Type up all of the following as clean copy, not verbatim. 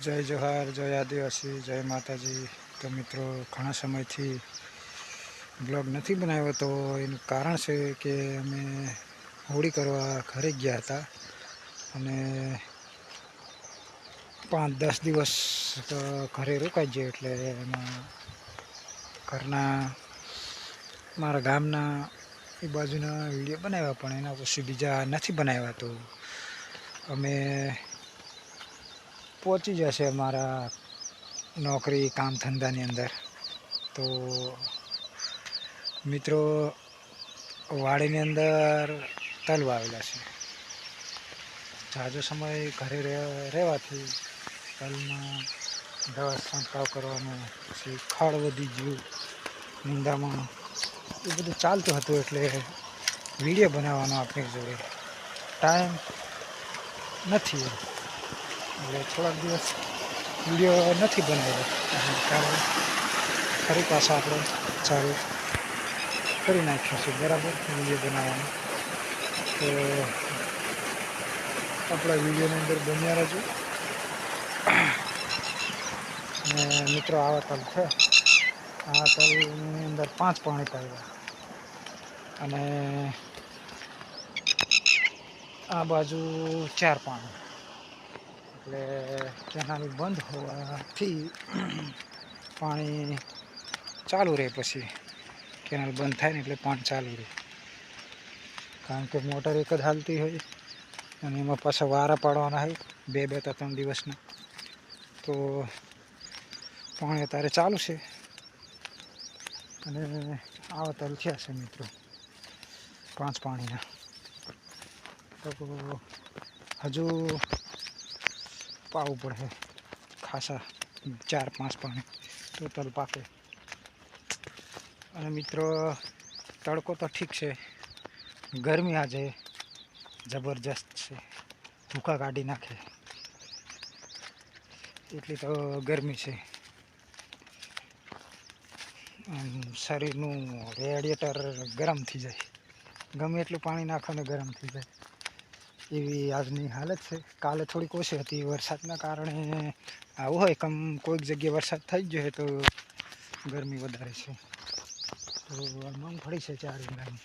જય જોહાર, જય આદિવાસી, જય માતાજી। તો મિત્રો ઘણા સમયથી બ્લોગ નથી બનાવ્યો, તો એનું કારણ છે કે અમે હોળી કરવા ઘરે ગયા હતા અને 5-10 દિવસ ઘરે રોકાઈ ગયા। એટલે એમાં ઘરના મારા ગામના એ બાજુના વિડીયો બનાવ્યા, પણ એના પછી બીજા નથી બનાવ્યા। તો અમે પહોંચી જશે અમારા નોકરી કામ ધંધાની અંદર। તો મિત્રો વાડીની અંદર તલ વાવેલા છે। ઝાઝો સમય ઘરે રહેવાથી તલમાં દવા છંટકાવ કરવાનો, પછી ખડ વધી ગયું નીંદામાં, એ બધું ચાલતું હતું। એટલે વિડીયો બનાવવાનો આપણી જોડે ટાઈમ નથી, એટલે થોડાક દિવસ વિડીયો નથી બનાવ્યો। કારણ ફરી પાછા આપણે ચાલુ કરી નાખીશું બરાબર વિડીયો બનાવવાનું। તો આપણા વિડીયોની અંદર બન્યા રહેજો। અને મિત્રો આવા તલ છે, આ તલની અંદર 5 પાણી પાડ્યા અને આ બાજુ 4 પાણી। એટલે કેનાલ બંધ હોવાથી પાણી ચાલુ રહે, પછી કેનાલ બંધ થાય ને એટલે પાણી ચાલુ રહે। કારણ કે મોટર એક જ હાલતી હોય અને એમાં પાછા વારા પાડવાના હોય 2-3 દિવસના। તો પાણી અત્યારે ચાલુ છે અને આવા તલ થયા છે મિત્રો 5 પાણીના। તો હજુ પાવું પડે ખાસા 4-5 પાણી તો તલ પાકે। અને મિત્રો તડકો તો ઠીક છે, ગરમી આજે જબરજસ્ત છે, ભૂકા કાઢી નાખે એટલી તો ગરમી છે। શરીરનું રેડિયેટર ગરમ થઈ જાય, ગમે એટલું પાણી નાખો ને ગરમ થઈ જાય એવી આજની હાલત છે। કાલે થોડીક ઓછી હતી, વરસાદના કારણે આવું હોય, કોઈક જગ્યાએ વરસાદ થઈ ગયો હોય તો ગરમી વધારે છે। તો મગફળી છે 4 વીઘાની,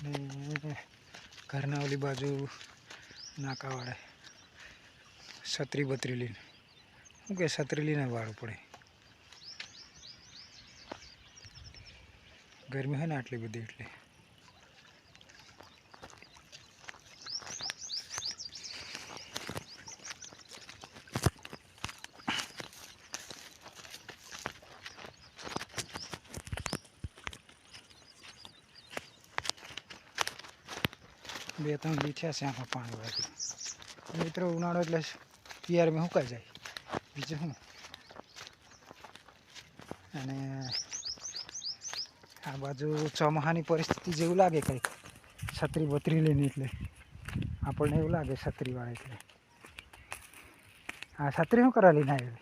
ને ઘરના ઓલી બાજુ નાકાવાળે છત્રી બત્રી લઈને, શું કે છત્રી લઈને વાળવું પડે, ગરમી હોય ને આટલી બધી એટલે। બે 3 દી થયા છે આમાં પાણી વાળ્યું। મિત્રો ઉનાળો એટલે પિયરમાં સુકાઈ જાય, બીજું શું। અને આ બાજુ ચોમાસાની પરિસ્થિતિ જેવું લાગે કંઈક, છત્રી બત્રી લઈને, એટલે આપણને એવું લાગે છત્રી વાળે એટલે આ છત્રી શું કરવા લઈને આવી,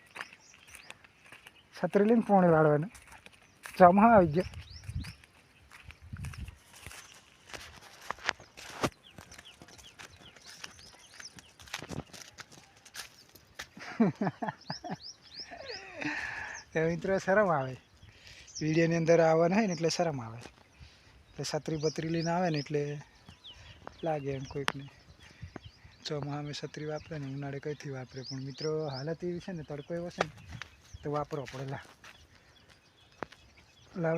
છત્રી લઈને પાણી વાળવાનું, ચોમાસું આવી ગયો। મિત્રો શરમ આવે, વિડીયોની અંદર આવવાનું હોય ને એટલે શરમ આવે, એટલે છત્રી બત્રી લઈને આવે ને એટલે લાગે એમ કોઈકને ચોમાસામાં છત્રી વાપરે ને ઉનાળે કંઈથી વાપરે। પણ મિત્રો હાલત એવી છે ને, તડકો એવો છે ને તો વાપરવો પડે। લાવ